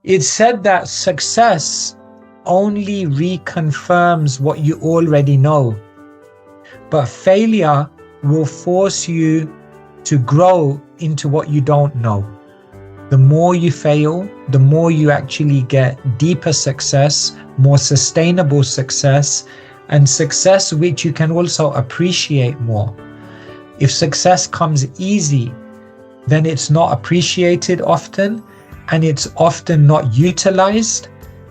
It's said that success only reconfirms what you already know, but failure will force you to grow into what you don't know. The more you fail, the more you actually get deeper success, more sustainable success, and success which you can also appreciate more. If success comes easy, then it's not appreciated often, and it's often not utilized,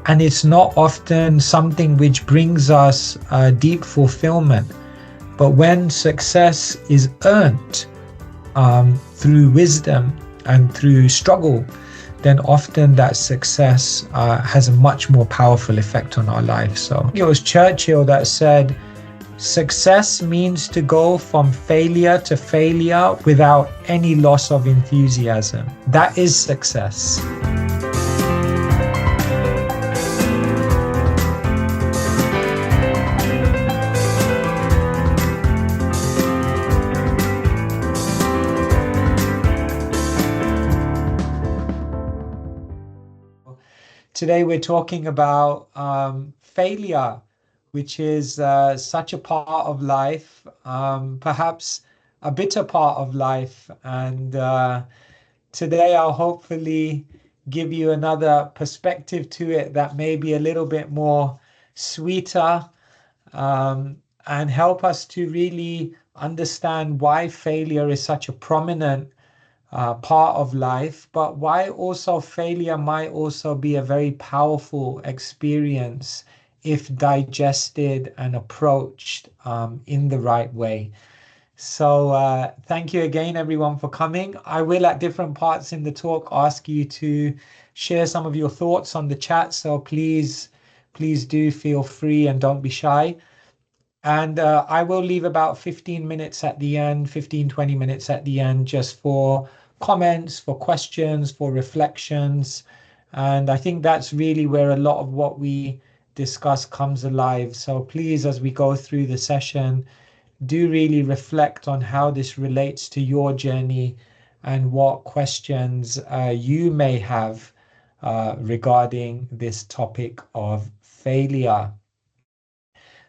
and it's not often something which brings us deep fulfillment. But when success is earned through wisdom and through struggle, then often that success has a much more powerful effect on our lives. So it was Churchill that said, success means to go from failure to failure without any loss of enthusiasm. That is success. Today we're talking about failure, which is such a part of life, perhaps a bitter part of life. And today I'll hopefully give you another perspective to it that may be a little bit more sweeter, and help us to really understand why failure is such a prominent part of life, but why also failure might also be a very powerful experience if digested and approached in the right way. So thank you again, everyone, for coming. I will, at different parts in the talk, ask you to share some of your thoughts on the chat. So please do feel free and don't be shy. And I will leave about 15 minutes at the end, 20 minutes at the end, just for comments, for questions, for reflections. And I think that's really where a lot of what we discuss comes alive. So please, as we go through the session, do really reflect on how this relates to your journey and what questions you may have regarding this topic of failure.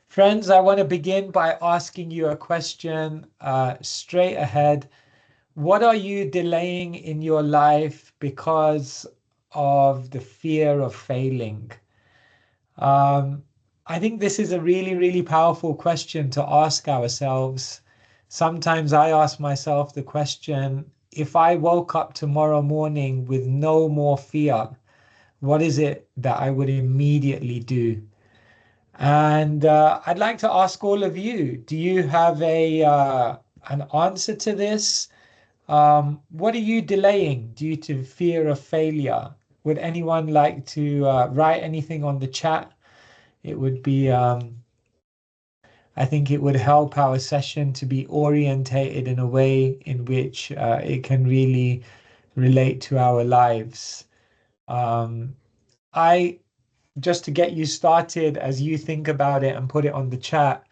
Friends, I want to begin by asking you a question straight ahead. What are you delaying in your life because of the fear of failing? I think this is a really, really powerful question to ask ourselves. Sometimes I ask myself the question, if I woke up tomorrow morning with no more fear, what is it that I would immediately do? And I'd like to ask all of you, do you have an answer to this? What are you delaying due to fear of failure? Would anyone like to write anything on the chat? It would be, I think it would help our session to be orientated in a way in which it can really relate to our lives. Just to get you started, as you think about it and put it on the chat,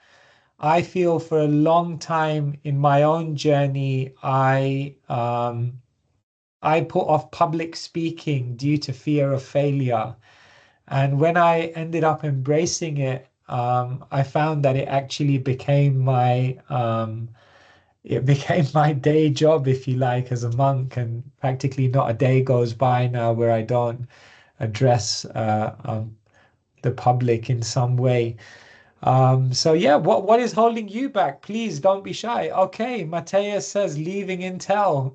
I feel for a long time in my own journey, I put off public speaking due to fear of failure. And when I ended up embracing it, I found that it actually became my day job, if you like, as a monk. And practically not a day goes by now where I don't address the public in some way. So yeah, what is holding you back? Please don't be shy. Okay, Mateus says leaving Intel.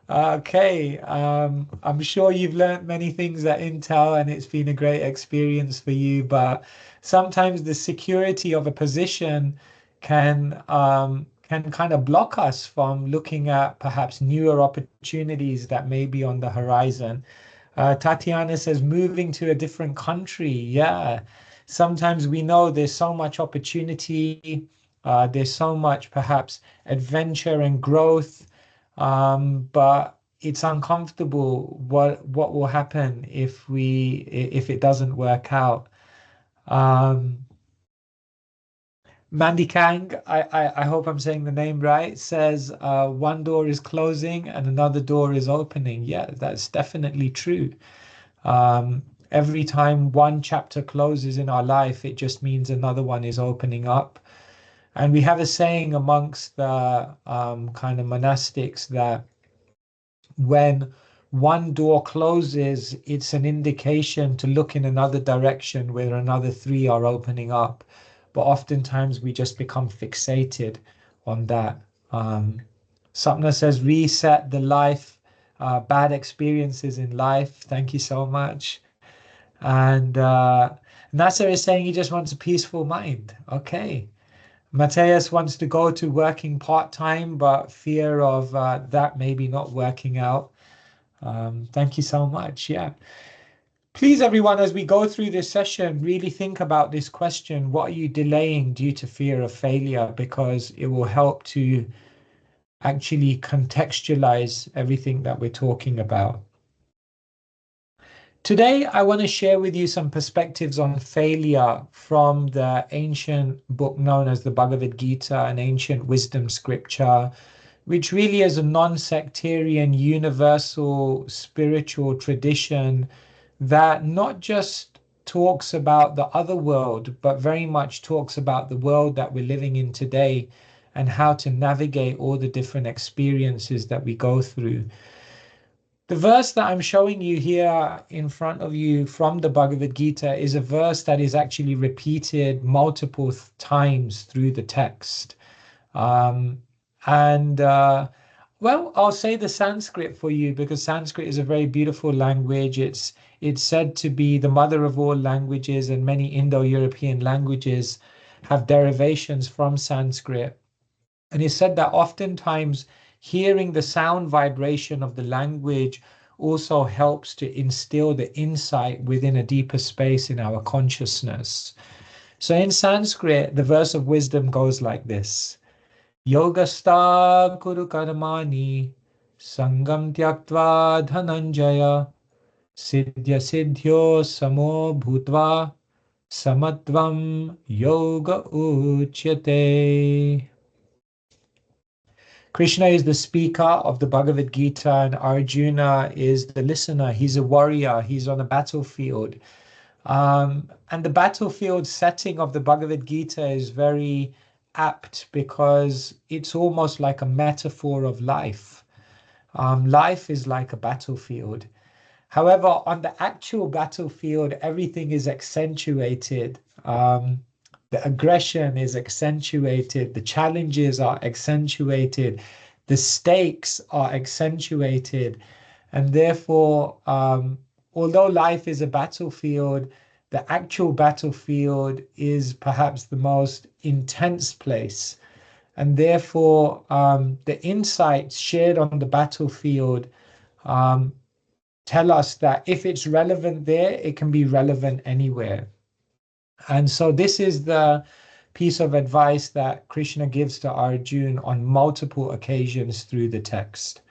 Okay, I'm sure you've learned many things at Intel and it's been a great experience for you, but sometimes the security of a position can kind of block us from looking at perhaps newer opportunities that may be on the horizon. Tatiana says moving to a different country. Yeah, sometimes we know there's so much opportunity, there's so much perhaps adventure and growth, but it's uncomfortable what will happen if it doesn't work out. Mandy Kang, I hope I'm saying the name right, says one door is closing and another door is opening. Yeah, that's definitely true. Every time one chapter closes in our life, it just means another one is opening up. And we have a saying amongst the kind of monastics that when one door closes, it's an indication to look in another direction where another three are opening up. But oftentimes we just become fixated on that. Sapna says, reset the life, bad experiences in life. Thank you so much. And Nasser is saying he just wants a peaceful mind. Okay. Mateus wants to go to working part-time, but fear of that maybe not working out. Thank you so much. Yeah. Please, everyone, as we go through this session, really think about this question. What are you delaying due to fear of failure? Because it will help to actually contextualize everything that we're talking about. Today, I want to share with you some perspectives on failure from the ancient book known as the Bhagavad Gita, an ancient wisdom scripture, which really is a non-sectarian, universal spiritual tradition that not just talks about the other world, but very much talks about the world that we're living in today and how to navigate all the different experiences that we go through. The verse that I'm showing you here in front of you from the Bhagavad Gita is a verse that is actually repeated multiple times through the text. Um, and well, I'll say the Sanskrit for you because Sanskrit is a very beautiful language. It's said to be the mother of all languages, and many Indo-European languages have derivations from Sanskrit. And he said that oftentimes hearing the sound vibration of the language also helps to instill the insight within a deeper space in our consciousness. So in Sanskrit, the verse of wisdom goes like this. Yogastha kuru karmani sangam tyaktva dhananjaya siddhya siddhyo samo bhutva samatvam yoga uchyate. Krishna is the speaker of the Bhagavad Gita and Arjuna is the listener. He's a warrior. He's on a battlefield. And the battlefield setting of the Bhagavad Gita is very apt because it's almost like a metaphor of life. Life is like a battlefield. However, on the actual battlefield, everything is accentuated. The aggression is accentuated. The challenges are accentuated. The stakes are accentuated. And therefore, although life is a battlefield, the actual battlefield is perhaps the most intense place. And therefore, the insights shared on the battlefield tell us that if it's relevant there, it can be relevant anywhere. And so this is the piece of advice that Krishna gives to Arjuna on multiple occasions through the text.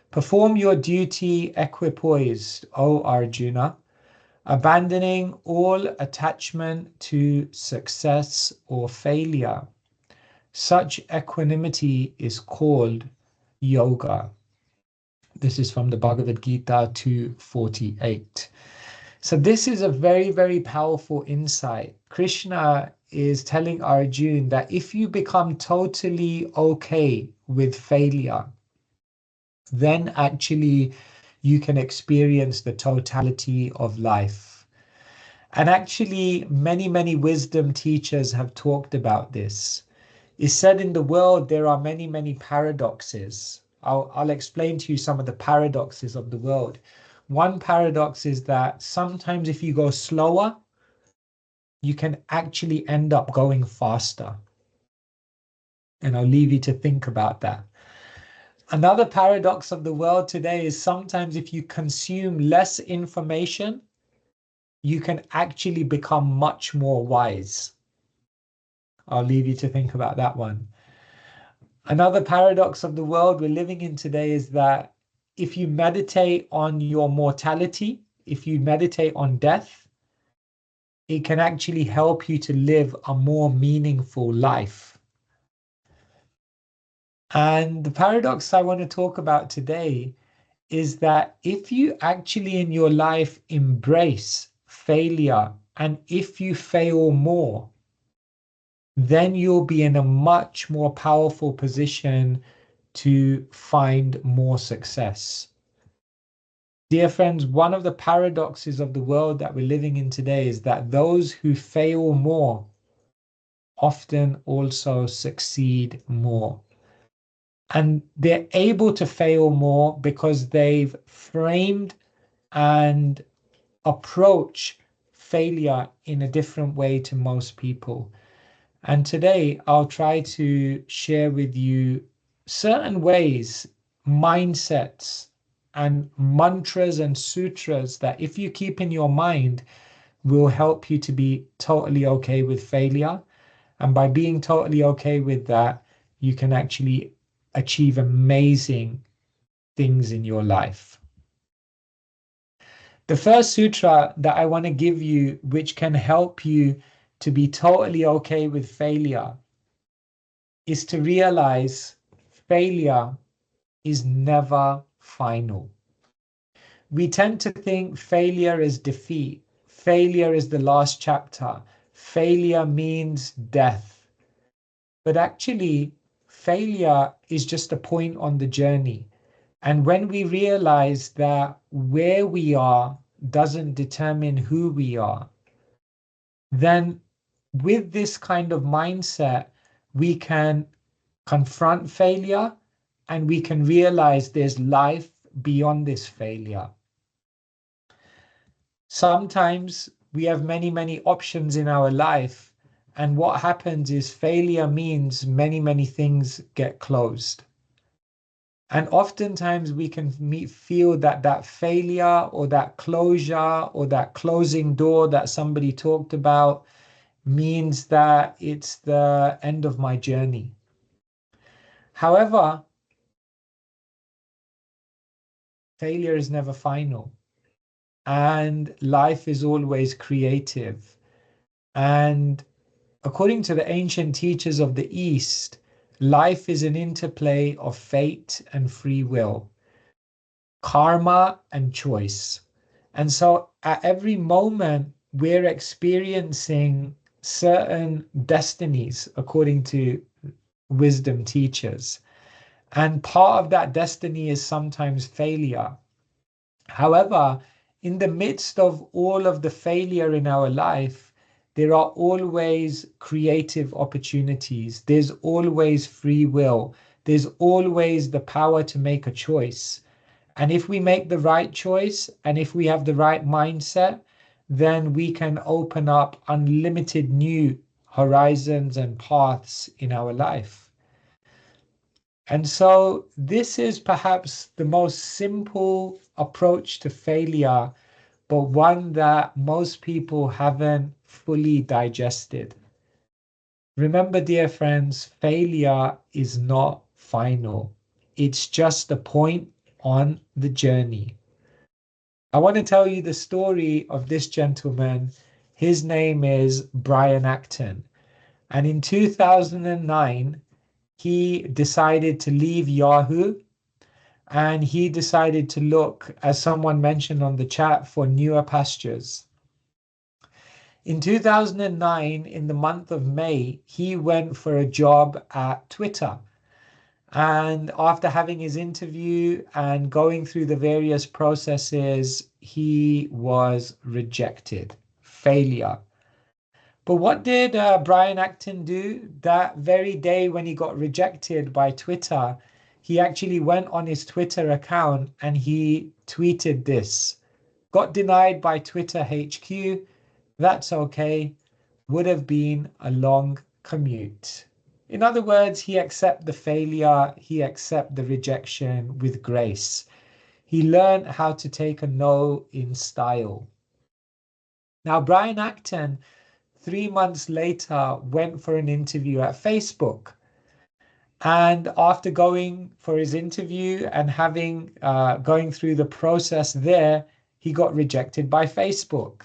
Perform your duty equipoised, O Arjuna, abandoning all attachment to success or failure. Such equanimity is called yoga. This is from the Bhagavad Gita 2:48. So this is a very, very powerful insight. Krishna is telling Arjuna that if you become totally okay with failure, then actually you can experience the totality of life. And actually, many, many wisdom teachers have talked about this. It's said in the world there are many, many paradoxes. I'll explain to you some of the paradoxes of the world. One paradox is that sometimes if you go slower, you can actually end up going faster. And I'll leave you to think about that. Another paradox of the world today is sometimes if you consume less information, you can actually become much more wise. I'll leave you to think about that one. Another paradox of the world we're living in today is that if you meditate on your mortality, if you meditate on death, it can actually help you to live a more meaningful life. And the paradox I want to talk about today is that if you actually in your life embrace failure, and if you fail more, then you'll be in a much more powerful position to find more success. Dear friends, one of the paradoxes of the world that we're living in today is that those who fail more often also succeed more. And they're able to fail more because they've framed and approach failure in a different way to most people. And today I'll try to share with you certain ways, mindsets, and mantras and sutras that if you keep in your mind will help you to be totally okay with failure. And by being totally okay with that, you can actually achieve amazing things in your life. The first sutra that I want to give you, which can help you to be totally okay with failure, is to realize failure is never final. We tend to think failure is defeat. Failure is the last chapter. Failure means death. But actually, failure is just a point on the journey. And when we realize that where we are doesn't determine who we are, then with this kind of mindset, we can confront failure and we can realize there's life beyond this failure. Sometimes we have many options in our life, and what happens is failure means many things get closed. And oftentimes we can feel that failure or that closure or that closing door that somebody talked about means that it's the end of my journey. However, failure is never final, and life is always creative. And according to the ancient teachers of the East, life is an interplay of fate and free will, karma and choice. And so at every moment, we're experiencing certain destinies according to wisdom teachers. And part of that destiny is sometimes failure. However, in the midst of all of the failure in our life, there are always creative opportunities. There's always free will. There's always the power to make a choice. And if we make the right choice and if we have the right mindset, then we can open up unlimited new horizons and paths in our life. And so this is perhaps the most simple approach to failure, but one that most people haven't fully digested. Remember, dear friends, failure is not final. It's just a point on the journey. I want to tell you the story of this gentleman. His name is Brian Acton. And in 2009, he decided to leave Yahoo and he decided to look, as someone mentioned on the chat, for newer pastures. In 2009, in the month of May, he went for a job at Twitter. And after having his interview and going through the various processes, he was rejected. Failure. But what did Brian Acton do? That very day when he got rejected by Twitter, he actually went on his Twitter account and he tweeted this: got denied by Twitter HQ. That's okay. Would have been a long commute. In other words, he accepted the failure, he accepted the rejection with grace. He learned how to take a no in style. Now, Brian Acton, 3 months later, went for an interview at Facebook. And after going for his interview and having going through the process there, he got rejected by Facebook.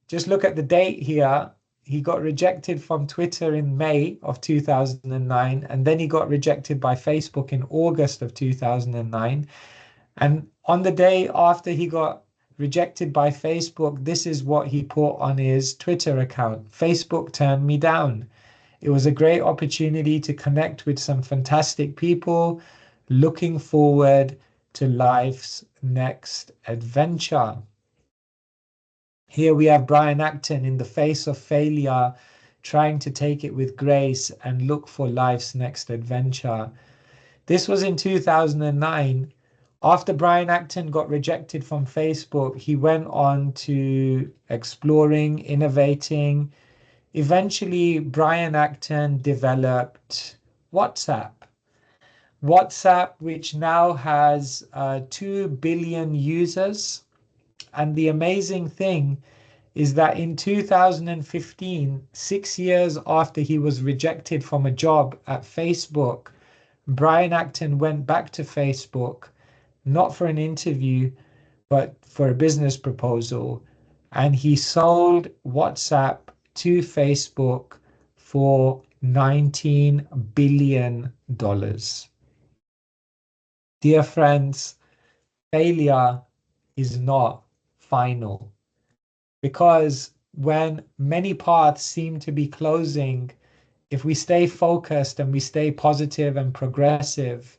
Just look at the date here. He got rejected from Twitter in May of 2009, and then he got rejected by Facebook in August of 2009. And on the day after he got rejected by Facebook, this is what he put on his Twitter account. Facebook turned me down. It was a great opportunity to connect with some fantastic people. Looking forward to life's next adventure. Here we have Brian Acton in the face of failure, trying to take it with grace and look for life's next adventure. This was in 2009. After Brian Acton got rejected from Facebook, he went on to exploring, innovating. Eventually, Brian Acton developed WhatsApp. WhatsApp, which now has 2 billion users. And the amazing thing is that in 2015, 6 years after he was rejected from a job at Facebook, Brian Acton went back to Facebook, not for an interview, but for a business proposal. And he sold WhatsApp to Facebook for $19 billion. Dear friends, failure is not final, because when many paths seem to be closing, if we stay focused and we stay positive and progressive,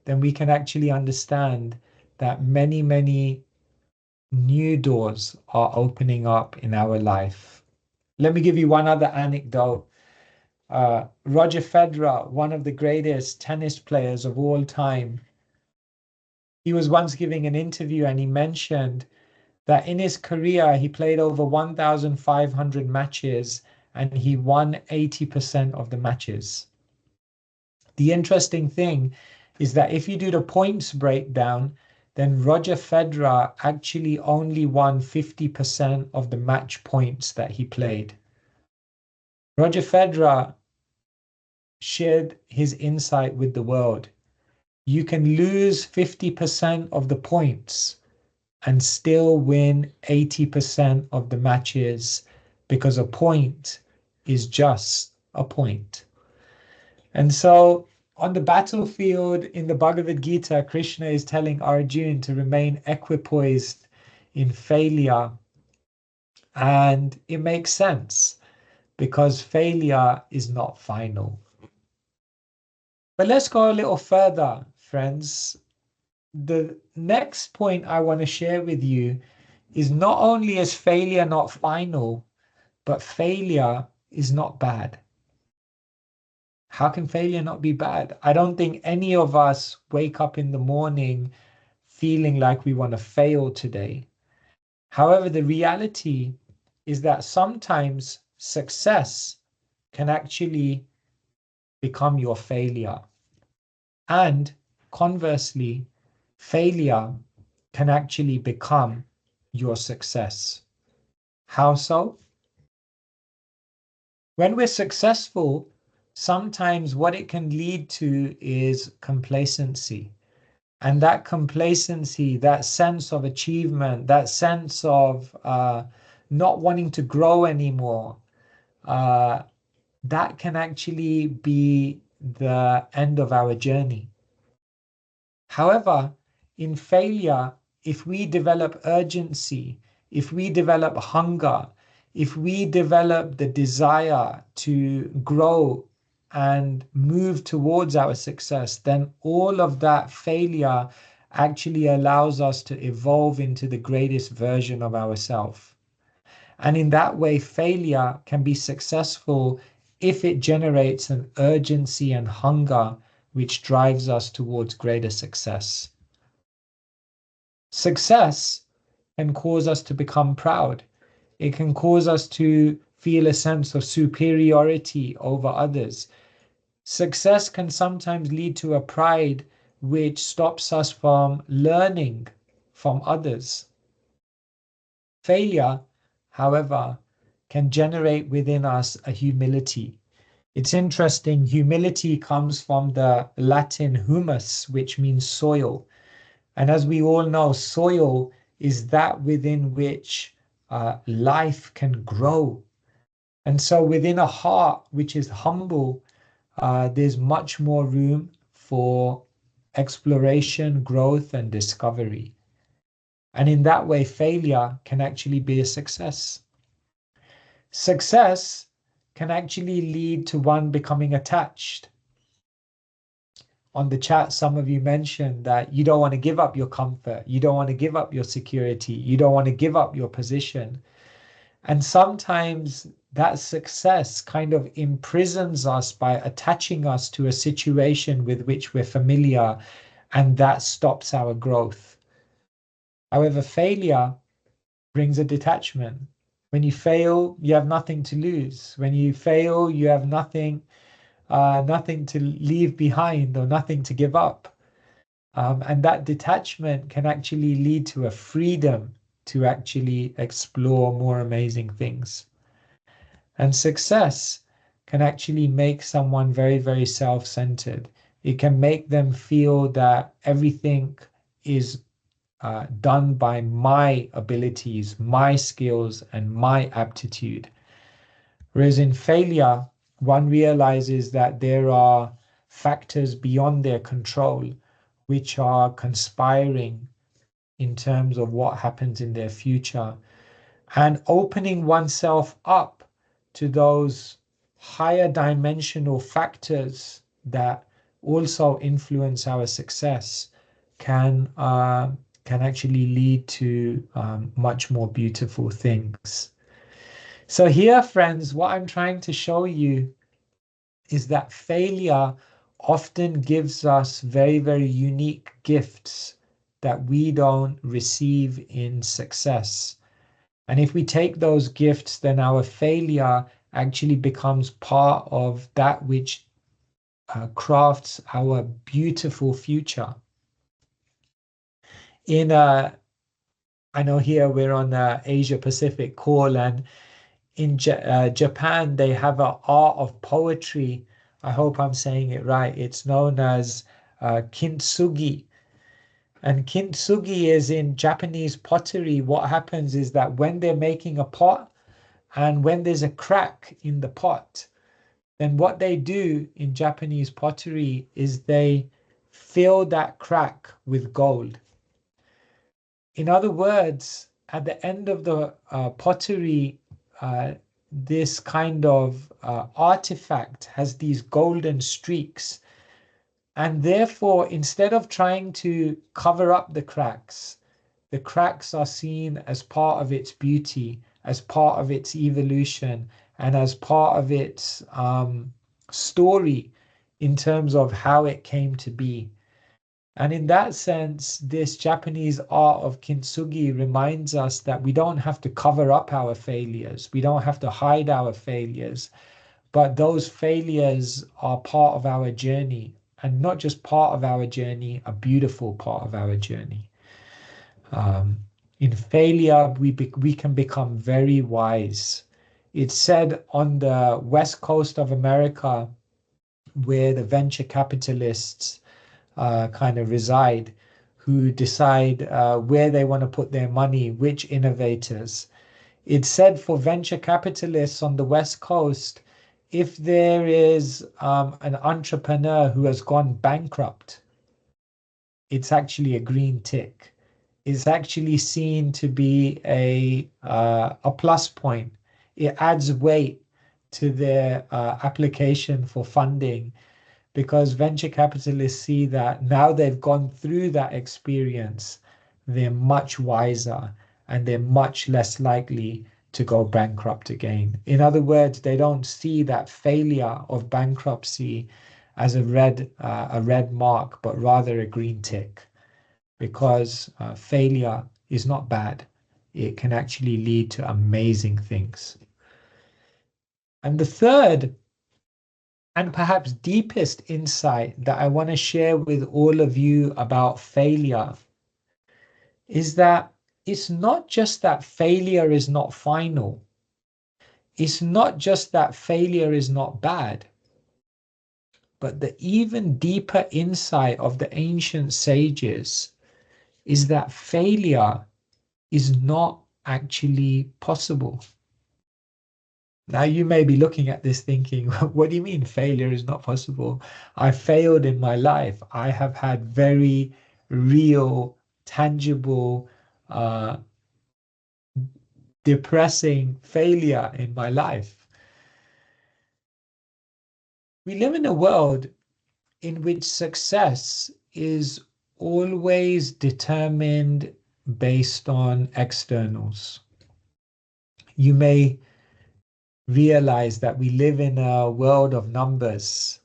then we can actually understand that many, many new doors are opening up in our life. Let me give you one other anecdote. Roger Federer, one of the greatest tennis players of all time, he was once giving an interview and he mentioned that in his career he played over 1,500 matches and he won 80% of the matches. The interesting thing is that if you do the points breakdown, then Roger Federer actually only won 50% of the match points that he played. Roger Federer shared his insight with the world. You can lose 50% of the points and still win 80% of the matches, because a point is just a point. And so on the battlefield in the Bhagavad Gita, Krishna is telling Arjuna to remain equipoised in failure. And it makes sense, because failure is not final. But let's go a little further, friends. The next point I want to share with you is not only is failure not final, but failure is not bad. How can failure not be bad? I don't think any of us wake up in the morning feeling like we want to fail today. However, the reality is that sometimes success can actually become your failure. And conversely, failure can actually become your success. How so? When we're successful, sometimes what it can lead to is complacency. And that complacency, that sense of achievement, that sense of not wanting to grow anymore, that can actually be the end of our journey. However, in failure, if we develop urgency, if we develop hunger, if we develop the desire to grow and move towards our success, then all of that failure actually allows us to evolve into the greatest version of ourselves. And in that way, failure can be successful if it generates an urgency and hunger which drives us towards greater success. Success can cause us to become proud. It can cause us to feel a sense of superiority over others. Success can sometimes lead to a pride which stops us from learning from others. Failure, however, can generate within us a humility. It's interesting, humility comes from the Latin humus, which means soil. And as we all know, soil is that within which life can grow. And so within a heart which is humble, there's much more room for exploration, growth, and discovery. And in that way, failure can actually be a success. Success can actually lead to one becoming attached. On the chat, some of you mentioned that you don't want to give up your comfort, you don't want to give up your security, you don't want to give up your position. And sometimes that success kind of imprisons us by attaching us to a situation with which we're familiar, and that stops our growth. However, failure brings a detachment. When you fail, you have nothing to lose. When you fail, you have nothing to leave behind or nothing to give up. And that detachment can actually lead to a freedom to actually explore more amazing things. And success can actually make someone very, very self-centered. It can make them feel that everything is done by my abilities, my skills, and my aptitude. Whereas in failure, one realizes that there are factors beyond their control which are conspiring in terms of what happens in their future. And opening oneself up to those higher dimensional factors that also influence our success can actually lead to much more beautiful things. So here, friends, what I'm trying to show you is that failure often gives us very, very unique gifts that we don't receive in success. And if we take those gifts, then our failure actually becomes part of that which crafts our beautiful future. I know here we're on the Asia Pacific call, and in Japan, they have an art of poetry. I hope I'm saying it right. It's known as kintsugi. And kintsugi is in Japanese pottery. What happens is that when they're making a pot and when there's a crack in the pot, then what they do in Japanese pottery is they fill that crack with gold. In other words, at the end of the pottery, this kind of artifact has these golden streaks. And therefore, instead of trying to cover up the cracks are seen as part of its beauty, as part of its evolution, and as part of its story in terms of how it came to be. And in that sense, this Japanese art of kintsugi reminds us that we don't have to cover up our failures. We don't have to hide our failures, but those failures are part of our journey, and not just part of our journey, a beautiful part of our journey. In failure, we can become very wise. It's said on the west coast of America, where the venture capitalists kind of reside, who decide where they want to put their money, which innovators. It's said for venture capitalists on the West Coast, if there is an entrepreneur who has gone bankrupt, it's actually a green tick. It's actually seen to be a plus point. It adds weight to their application for funding, because venture capitalists see that now they've gone through that experience, they're much wiser and they're much less likely to go bankrupt again. In other words, they don't see that failure of bankruptcy as a red mark, but rather a green tick, because failure is not bad. It can actually lead to amazing things. And the third and perhaps deepest insight that I want to share with all of you about failure is that it's not just that failure is not final. It's not just that failure is not bad, but the even deeper insight of the ancient sages is that failure is not actually possible. Now you may be looking at this thinking, what do you mean failure is not possible? I failed in my life. I have had very real, tangible, uh, depressing failure in my life. We live in a world in which success is always determined based on externals. You may realize that we live in a world of numbers.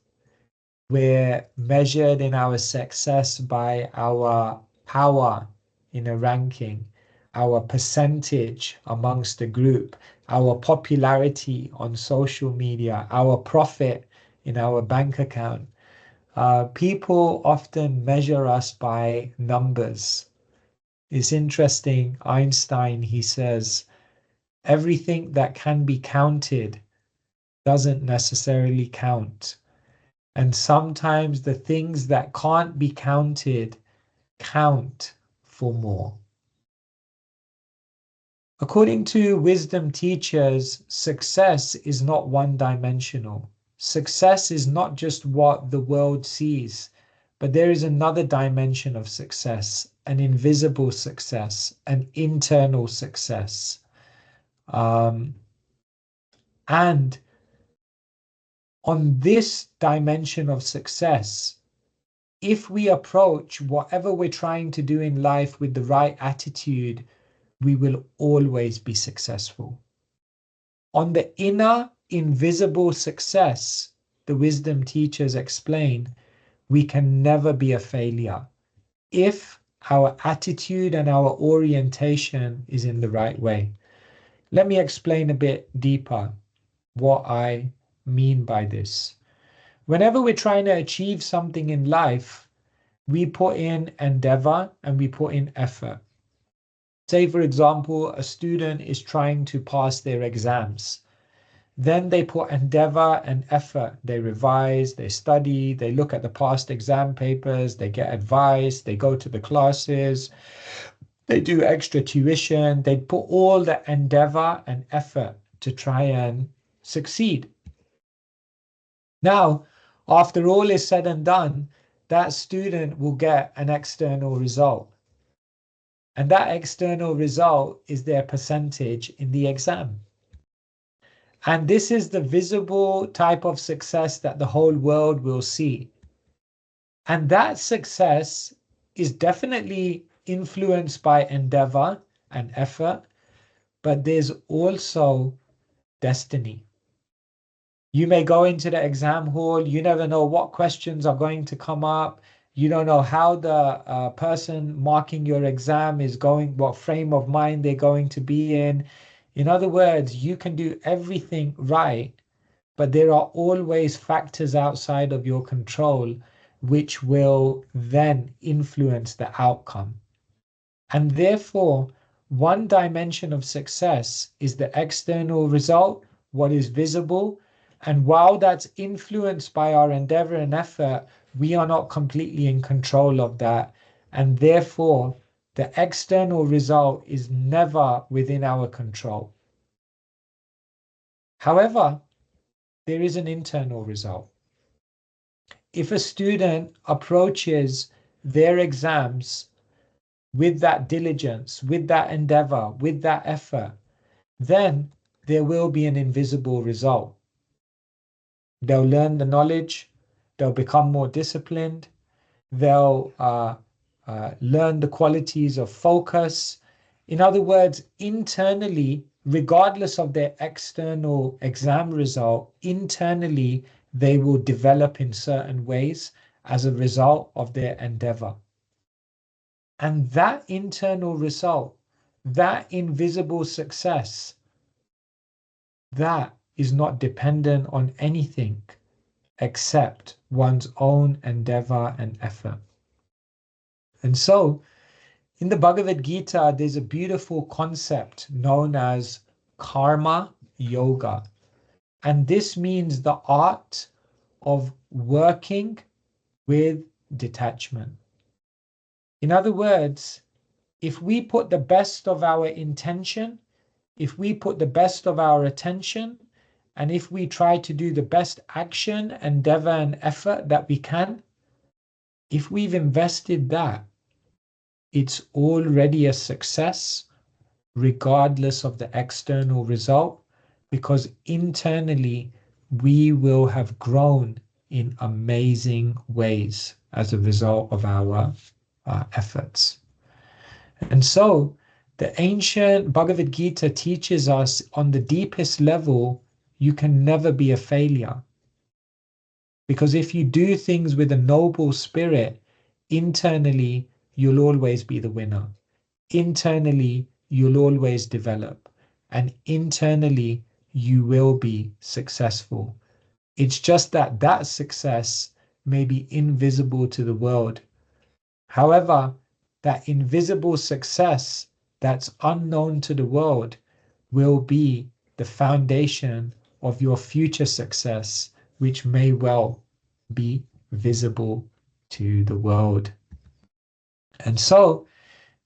We're measured in our success by our power in a ranking, our percentage amongst a group, our popularity on social media, our profit in our bank account. People often measure us by numbers. It's interesting. Einstein, he says, everything that can be counted doesn't necessarily count. And sometimes the things that can't be counted count for more. According to wisdom teachers, success is not one-dimensional. Success is not just what the world sees, but there is another dimension of success, an invisible success, an internal success. And on this dimension of success, if we approach whatever we're trying to do in life with the right attitude, we will always be successful. On the inner invisible success, the wisdom teachers explain, we can never be a failure if our attitude and our orientation is in the right way. Let me explain a bit deeper what I mean by this. Whenever we're trying to achieve something in life, we put in endeavor and we put in effort. Say, for example, a student is trying to pass their exams. Then they put endeavor and effort. They revise, they study, they look at the past exam papers, they get advice, they go to the classes, they do extra tuition. They put all the endeavor and effort to try and succeed. Now, after all is said and done, that student will get an external result. And that external result is their percentage in the exam. And this is the visible type of success that the whole world will see. And that success is definitely influenced by endeavor and effort, but there's also destiny. You may go into the exam hall, you never know what questions are going to come up. You don't know how the person marking your exam is going, what frame of mind they're going to be in. In other words, you can do everything right, but there are always factors outside of your control which will then influence the outcome. And therefore, one dimension of success is the external result, what is visible. And while that's influenced by our endeavor and effort, we are not completely in control of that. And therefore, the external result is never within our control. However, there is an internal result. If a student approaches their exams with that diligence, with that endeavor, with that effort, then there will be an invisible result. They'll learn the knowledge, they'll become more disciplined, they'll learn the qualities of focus. In other words, internally, regardless of their external exam result, internally, they will develop in certain ways as a result of their endeavor. And that internal result, that invisible success, that is not dependent on anything except one's own endeavor and effort. And so, in the Bhagavad Gita, there's a beautiful concept known as karma yoga. And this means the art of working with detachment. In other words, if we put the best of our intention, if we put the best of our attention, And if we try to do the best action, endeavor, and effort that we can, if we've invested that, it's already a success, regardless of the external result, because internally we will have grown in amazing ways as a result of our efforts. And so the ancient Bhagavad Gita teaches us on the deepest level, you can never be a failure. Because if you do things with a noble spirit, internally, you'll always be the winner. Internally, you'll always develop. And internally, you will be successful. It's just that that success may be invisible to the world. However, that invisible success that's unknown to the world will be the foundation of your future success, which may well be visible to the world. And so,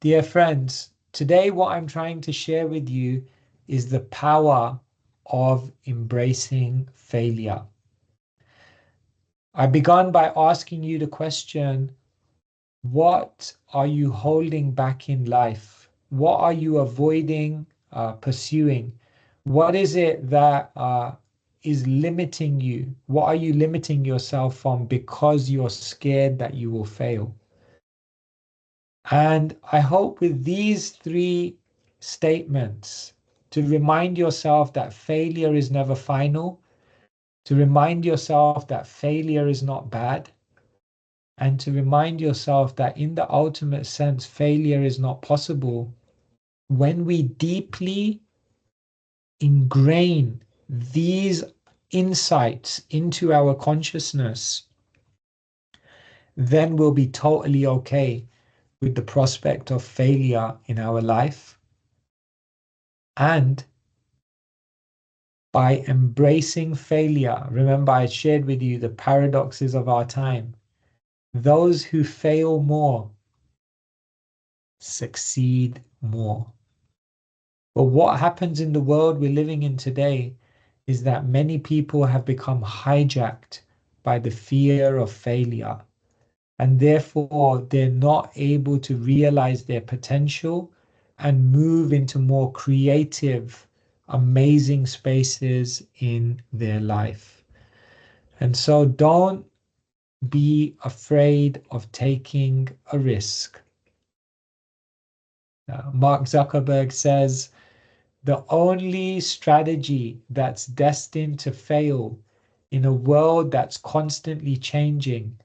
dear friends, today what I'm trying to share with you is the power of embracing failure. I began by asking you the question, what are you holding back in life? What are you avoiding pursuing? What is it that is limiting you? What are you limiting yourself from because you're scared that you will fail? And I hope with these three statements to remind yourself that failure is never final, to remind yourself that failure is not bad, and to remind yourself that in the ultimate sense, failure is not possible. When we deeply ingrain these insights into our consciousness, then we'll be totally okay with the prospect of failure in our life. And by embracing failure, remember I shared with you the paradoxes of our time. Those who fail more succeed more. But what happens in the world we're living in today is that many people have become hijacked by the fear of failure, and therefore they're not able to realize their potential and move into more creative, amazing spaces in their life. And so don't be afraid of taking a risk. Mark Zuckerberg says, the only strategy that's destined to fail in a world that's constantly changing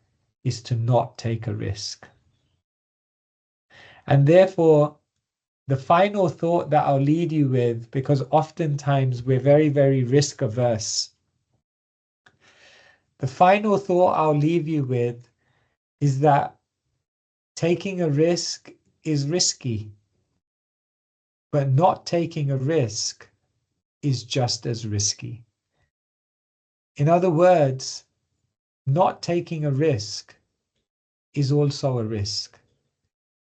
is to not take a risk. And therefore, the final thought that I'll lead you with, because oftentimes we're very, very risk averse. The final thought I'll leave you with is that taking a risk is risky, but not taking a risk is just as risky. In other words, not taking a risk is also a risk,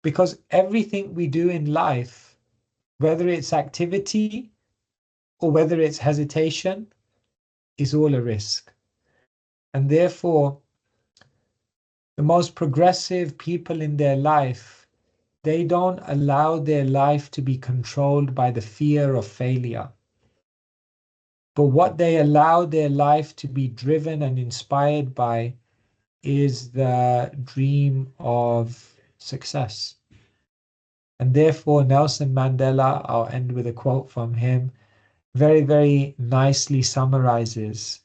because everything we do in life, whether it's activity or whether it's hesitation, is all a risk. And therefore, the most progressive people in their life, they don't allow their life to be controlled by the fear of failure. But what they allow their life to be driven and inspired by is the dream of success. And therefore, Nelson Mandela, I'll end with a quote from him, very, very nicely summarizes,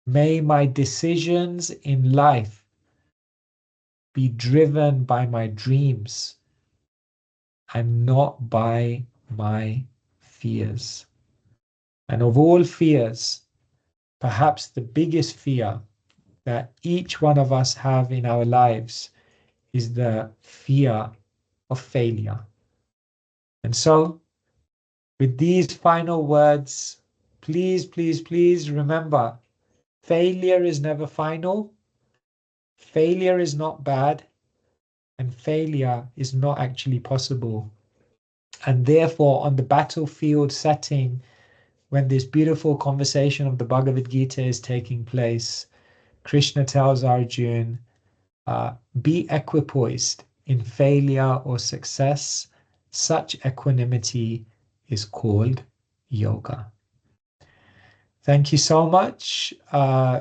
may my decisions in life be driven by my dreams and not by my fears. And of all fears, perhaps the biggest fear that each one of us have in our lives is the fear of failure. And so, with these final words, please, please, please remember, failure is never final, failure is not bad, and failure is not actually possible. And therefore, on the battlefield setting, when this beautiful conversation of the Bhagavad Gita is taking place, Krishna tells Arjuna, be equipoised in failure or success. Such equanimity is called yoga. Thank you so much.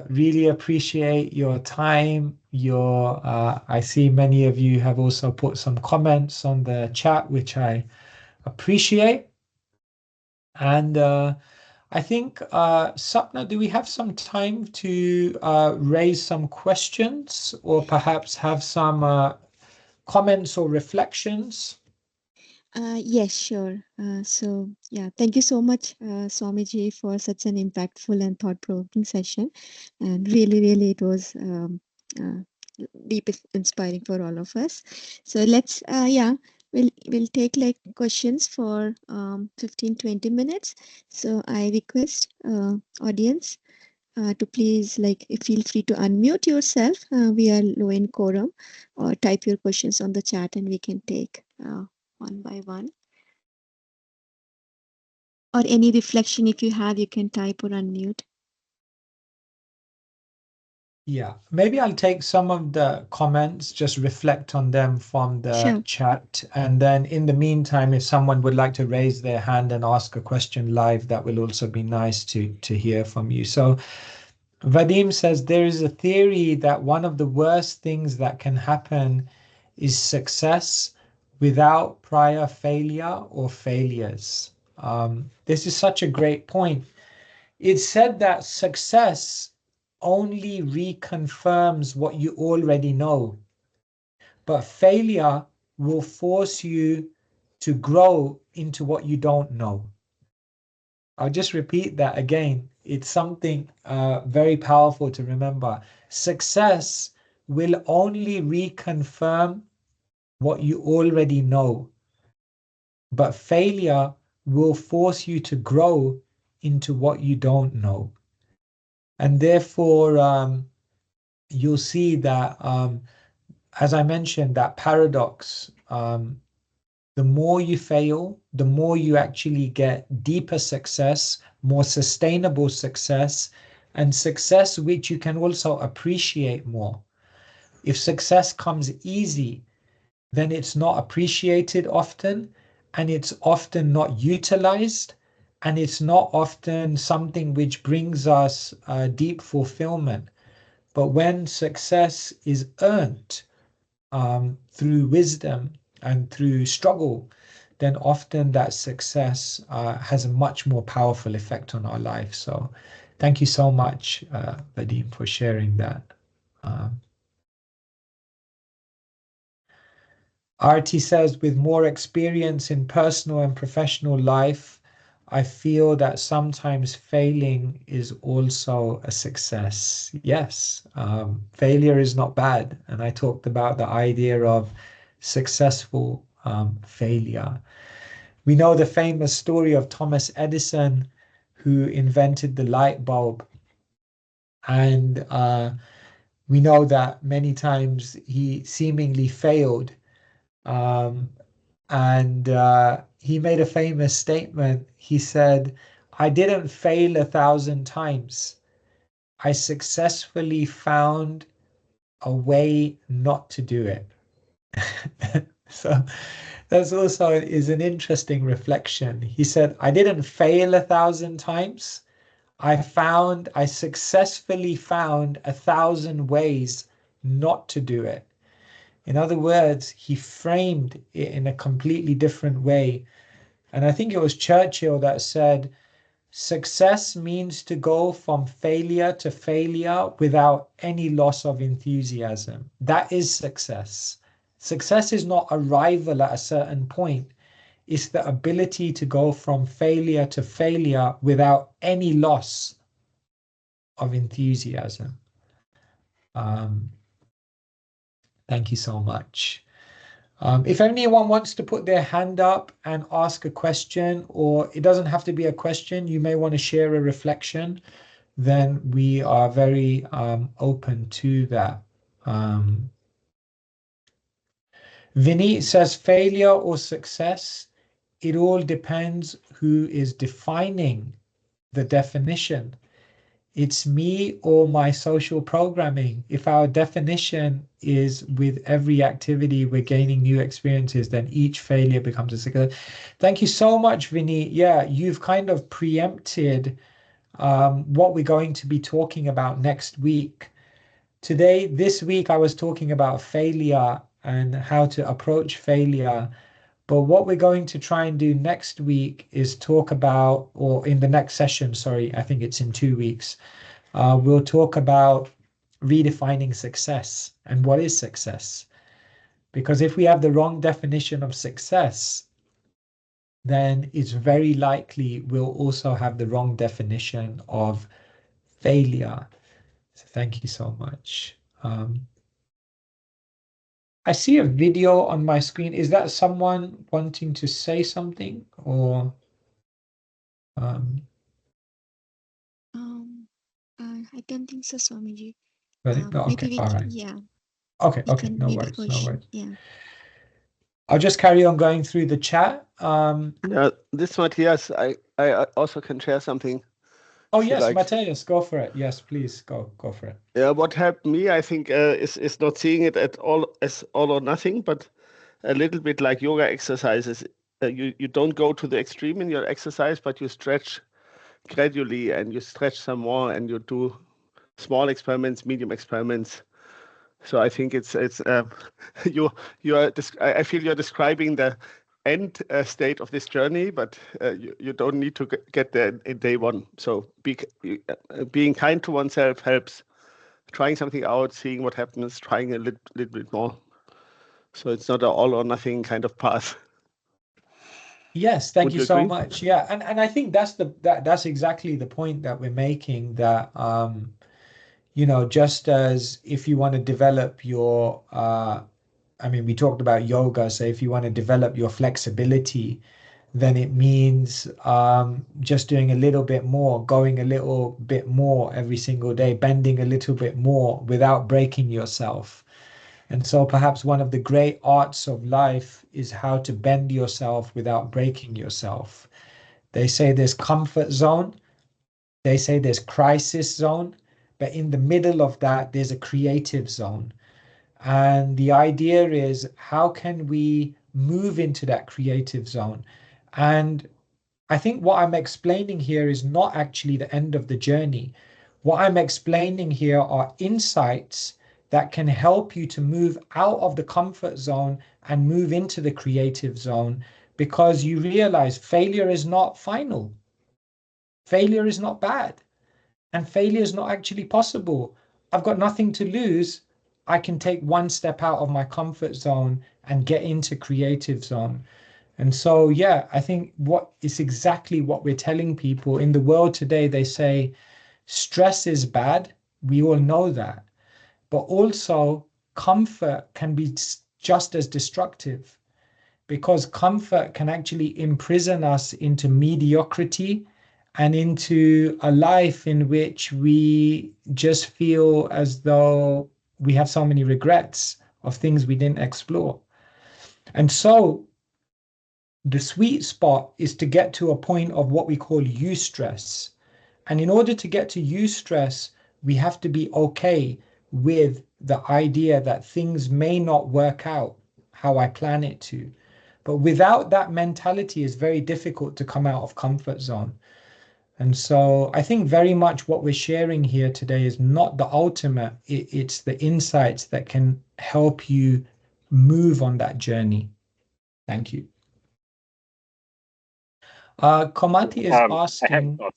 Really appreciate your time. I see many of you have also put some comments on the chat, which I appreciate. And I think, Sapna, do we have some time to raise some questions or perhaps have some comments or reflections? Yes, sure. Thank you so much, Swamiji, for such an impactful and thought-provoking session. And really, it was uh, deep inspiring for all of us. So we'll take like questions for 15-20 minutes. So I request audience to please feel free to unmute yourself. We are low in quorum, or type your questions on the chat, and we can take one by one. Or any reflection if you have, you can type or unmute. Yeah, maybe I'll take some of the comments, just reflect on them from the Sure. chat. And then in the meantime, if someone would like to raise their hand and ask a question live, that will also be nice to hear from you. So Vadim says there is a theory that one of the worst things that can happen is success without prior failure or failures. This is such a great point. It's said that success only reconfirms what you already know, but failure will force you to grow into what you don't know. I'll just repeat that again. It's something very powerful to remember. Success will only reconfirm what you already know, but failure will force you to grow into what you don't know. And therefore, you'll see that, as I mentioned, that paradox, the more you fail, the more you actually get deeper success, more sustainable success, and success which you can also appreciate more. If success comes easy, then it's not appreciated often, and it's often not utilized, and it's not often something which brings us deep fulfillment. But when success is earned through wisdom and through struggle, then often that success has a much more powerful effect on our life. So thank you so much, Vadim, for sharing that. Arti says, with more experience in personal and professional life, I feel that sometimes failing is also a success. Yes, failure is not bad. And I talked about the idea of successful failure. We know the famous story of Thomas Edison, who invented the light bulb. And we know that many times he seemingly failed. Um, and he made a famous statement. He said, I didn't fail 1,000 times. I successfully found a way not to do it. So that's also is an interesting reflection. He said, I didn't fail 1,000 times. I successfully found 1,000 ways not to do it. In other words, he framed it in a completely different way. And I think it was Churchill that said, success means to go from failure to failure without any loss of enthusiasm. That is success. Success is not arrival at a certain point. It's the ability to go from failure to failure without any loss of enthusiasm. Um, Thank you so much. If anyone wants to put their hand up and ask a question, or it doesn't have to be a question, you may want to share a reflection, then we are very open to that. Vinny says failure or success, it all depends who is defining the definition. It's me or my social programming. If our definition is with every activity we're gaining new experiences, then each failure becomes a success. Thank you so much, Vinny. Yeah, you've kind of preempted what we're going to be talking about next week. This week, I was talking about failure and how to approach failure. But what we're going to try and do next week is talk about, or in the next session, sorry, I think it's in 2 weeks, we'll talk about redefining success and what is success. Because if we have the wrong definition of success, then it's very likely we'll also have the wrong definition of failure. So thank you so much. I see a video on my screen. Is that someone wanting to say something or? I don't think so, Swamiji. No, Maybe okay, we all can, right. yeah, Okay, we okay, can no maybe worries, no question. worries. Yeah. I'll just carry on going through the chat. This Matthias, I also can share something. Oh if you yes, like. Matthias, go for it. Yes, please go for it. Yeah, what helped me, I think, is not seeing it at all as all or nothing, but a little bit like yoga exercises. You don't go to the extreme in your exercise, but you stretch gradually and you stretch some more and you do small experiments, medium experiments. So I think it's you are. I feel you're describing the end state of this journey, but you don't need to get there in day one. So being kind to oneself helps. Trying something out, seeing what happens, trying a little bit more. So it's not an all or nothing kind of path. Yes, thank Would you you so agree? much. Yeah, and I think that's exactly the point that we're making, that just as if you want to develop your I mean, we talked about yoga, so if you want to develop your flexibility, then it means just doing a little bit more, going a little bit more every single day, bending a little bit more without breaking yourself. And so perhaps one of the great arts of life is how to bend yourself without breaking yourself. They say there's comfort zone, they say there's crisis zone, but in the middle of that, there's a creative zone. And the idea is, how can we move into that creative zone? And I think what I'm explaining here is not actually the end of the journey. What I'm explaining here are insights that can help you to move out of the comfort zone and move into the creative zone, because you realize failure is not final. Failure is not bad. And failure is not actually possible. I've got nothing to lose. I can take one step out of my comfort zone and get into creative zone. And so, yeah, I think what is exactly what we're telling people in the world today. They say stress is bad. We all know that. But also, comfort can be just as destructive, because comfort can actually imprison us into mediocrity and into a life in which we just feel as though we have so many regrets of things we didn't explore. And so the sweet spot is to get to a point of what we call eustress. And in order to get to eustress, we have to be okay with the idea that things may not work out how I plan it to. But without that mentality, it's very difficult to come out of comfort zone. And so I think very much what we're sharing here today is not the ultimate, it's the insights that can help you move on that journey. Thank you. Komati is I have a asking. thought.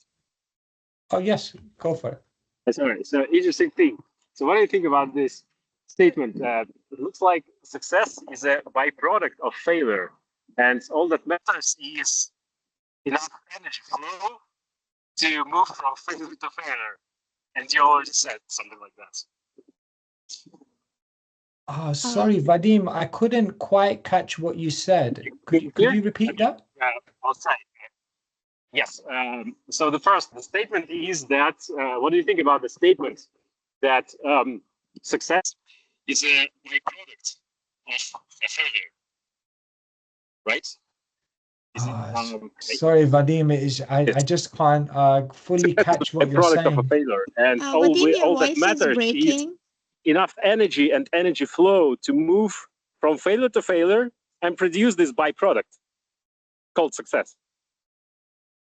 Oh, yes, go for it. Sorry, so interesting thing. So what do you think about this statement? It looks like success is a byproduct of failure, and all that matters is enough energy flow to move from failure to failure. And you already said something like that. Sorry, Vadim, I couldn't quite catch what you said. Could you repeat that? I'll try. Yes. So the statement is that, what do you think about the statement that success is a byproduct of a failure, right? Is it, sorry, Vadim, I just can't fully catch what you're product of a saying. failure, and Vadim, your all that voice is matters is breaking. enough energy and energy flow to move from failure to failure and produce this byproduct called success.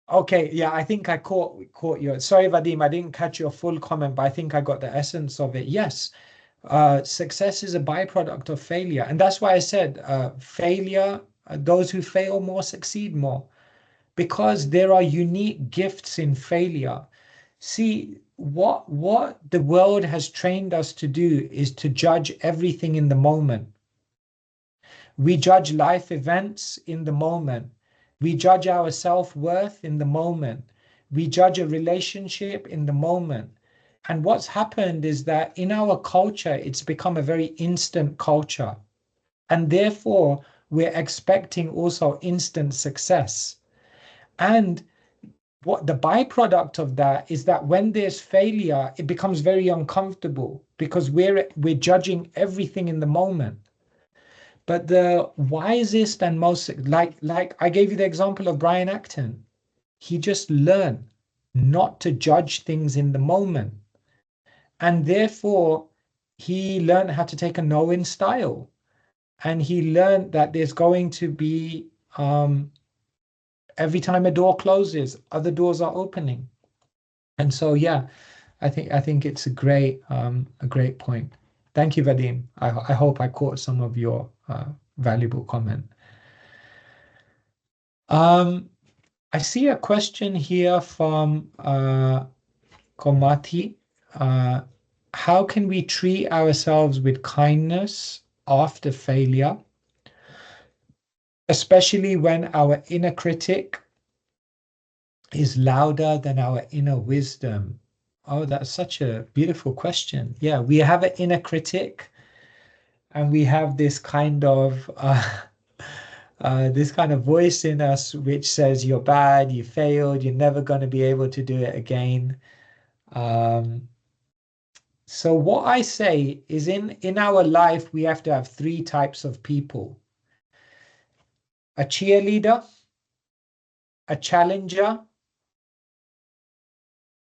Okay, yeah, I think I caught you. Sorry, Vadim, I didn't catch your full comment, but I think I got the essence of it. Yes, success is a byproduct of failure, and that's why I said failure. Those who fail more succeed more, because there are unique gifts in failure. See, what the world has trained us to do is to judge everything in the moment. We judge life events in the moment. We judge our self-worth in the moment. We judge a relationship in the moment. And what's happened is that in our culture, it's become a very instant culture. And therefore, we're expecting also instant success. And what the byproduct of that is that when there's failure, it becomes very uncomfortable because we're judging everything in the moment. But the wisest and most like I gave you the example of Brian Acton. He just learned not to judge things in the moment. And therefore, he learned how to take a no in style. And he learned that there's going to be every time a door closes, other doors are opening. And so, yeah, I think it's a great point. Thank you, Vadim. I hope I caught some of your valuable comment. I see a question here from Komati. How can we treat ourselves with kindness after failure, especially when our inner critic is louder than our inner wisdom? Oh, that's such a beautiful question. Yeah, we have an inner critic, and we have this kind of voice in us which says you're bad, you failed, you're never going to be able to do it again. So what I say is in our life, we have to have three types of people: a cheerleader, a challenger,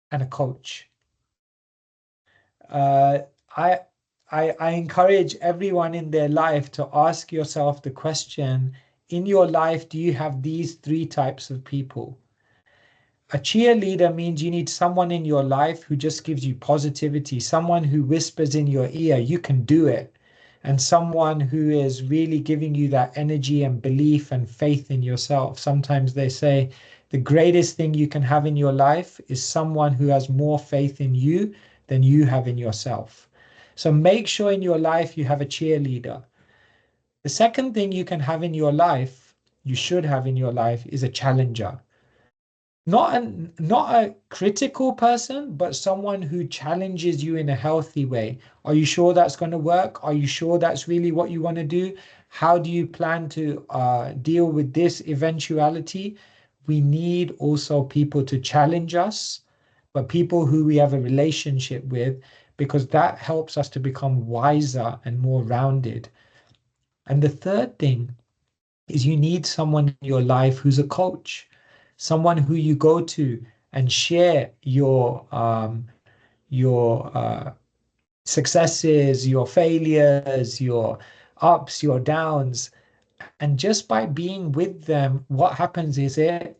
and a coach. I encourage everyone in their life to ask yourself the question, in your life, do you have these three types of people? A cheerleader means you need someone in your life who just gives you positivity, someone who whispers in your ear, you can do it, and someone who is really giving you that energy and belief and faith in yourself. Sometimes they say the greatest thing you can have in your life is someone who has more faith in you than you have in yourself. So make sure in your life you have a cheerleader. The second thing you can have in your life, you should have in your life, is a challenger. Not a critical person, but someone who challenges you in a healthy way. Are you sure that's going to work? Are you sure that's really what you want to do? How do you plan to deal with this eventuality? We need also people to challenge us, but people who we have a relationship with, because that helps us to become wiser and more rounded. And the third thing is you need someone in your life who's a coach, someone who you go to and share your successes, your failures, your ups, your downs. And just by being with them, what happens is it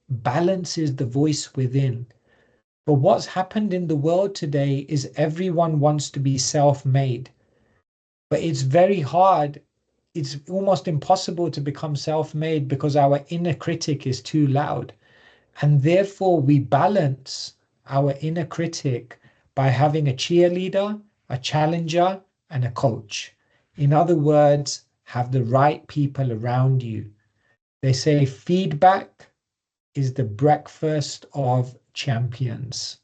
balances the voice within. But what's happened in the world today is everyone wants to be self-made. But it's very hard. It's almost impossible to become self-made because our inner critic is too loud. And therefore, we balance our inner critic by having a cheerleader, a challenger, and a coach. In other words, have the right people around you. They say feedback is the breakfast of champions.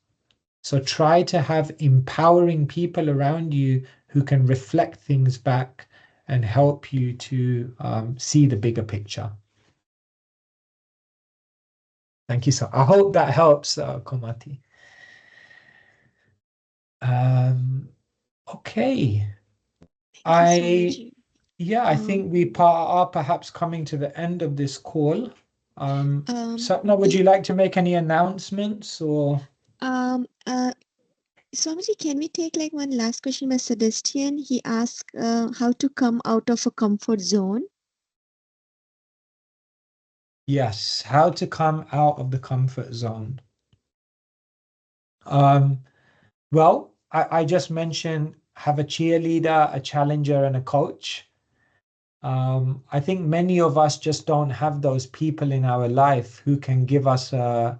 So try to have empowering people around you who can reflect things back and help you to see the bigger picture. Thank you. So I hope that helps, Komati. Thank Okay. you, Swamiji. Yeah, I think we are perhaps coming to the end of this call. Sapna, would you like to make any announcements or? Swamiji, can we take like one last question by Sebastian? He asked how to come out of a comfort zone. Yes, how to come out of the comfort zone. Well, I just mentioned have a cheerleader, a challenger, and a coach. I think many of us just don't have those people in our life who can give us a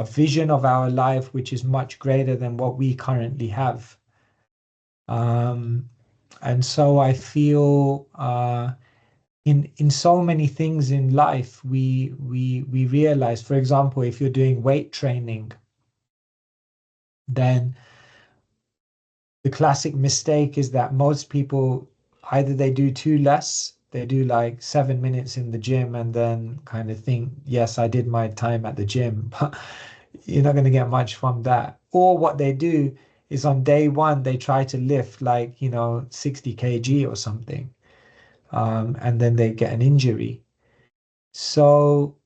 vision of our life which is much greater than what we currently have. And so I feel in so many things in life we realize, for example, if you're doing weight training, then the classic mistake is that most people either they do too less, they do like 7 minutes in the gym and then kind of think, yes, I did my time at the gym, but you're not going to get much from that. Or what they do is on day one, they try to lift like, 60 kg or something, and then they get an injury. So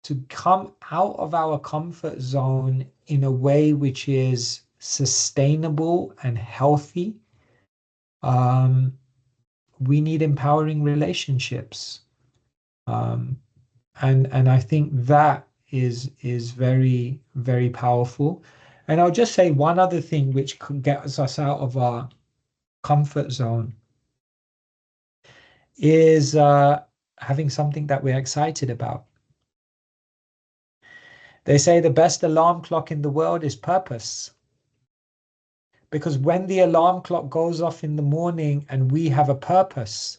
to come out of our comfort zone in a way which is sustainable and healthy, we need empowering relationships, and I think that is very, very powerful. And I'll just say one other thing which gets us out of our comfort zone is having something that we're excited about. They say the best alarm clock in the world is purpose. Because when the alarm clock goes off in the morning and we have a purpose,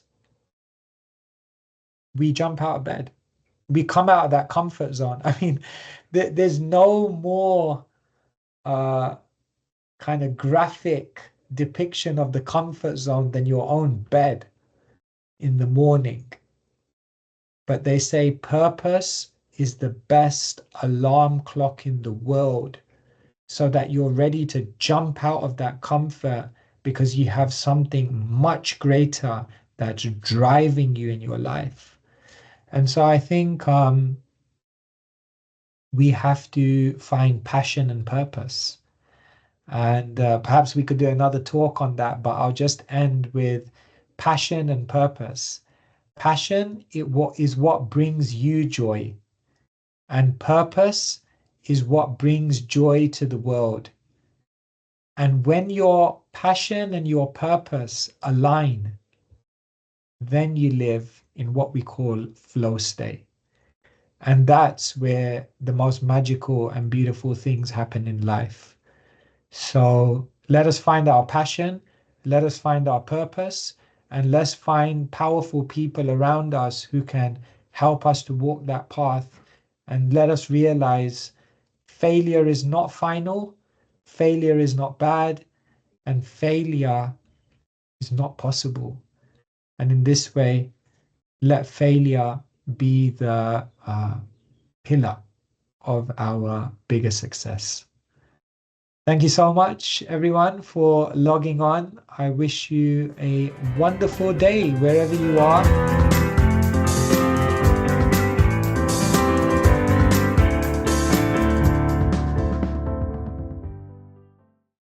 we jump out of bed. We come out of that comfort zone. I mean, there's no more kind of graphic depiction of the comfort zone than your own bed in the morning. But they say purpose is the best alarm clock in the world, so that you're ready to jump out of that comfort because you have something much greater that's driving you in your life. And so I think we have to find passion and purpose. And perhaps we could do another talk on that, but I'll just end with passion and purpose. Passion is what brings you joy, and purpose is what brings joy to the world. And when your passion and your purpose align, then you live in what we call flow state. And that's where the most magical and beautiful things happen in life. So let us find our passion, let us find our purpose, and let's find powerful people around us who can help us to walk that path. And let us realize failure is not final, failure is not bad, and failure is not possible. And in this way, let failure be the pillar of our bigger success. Thank you so much, everyone, for logging on. I wish you a wonderful day wherever you are.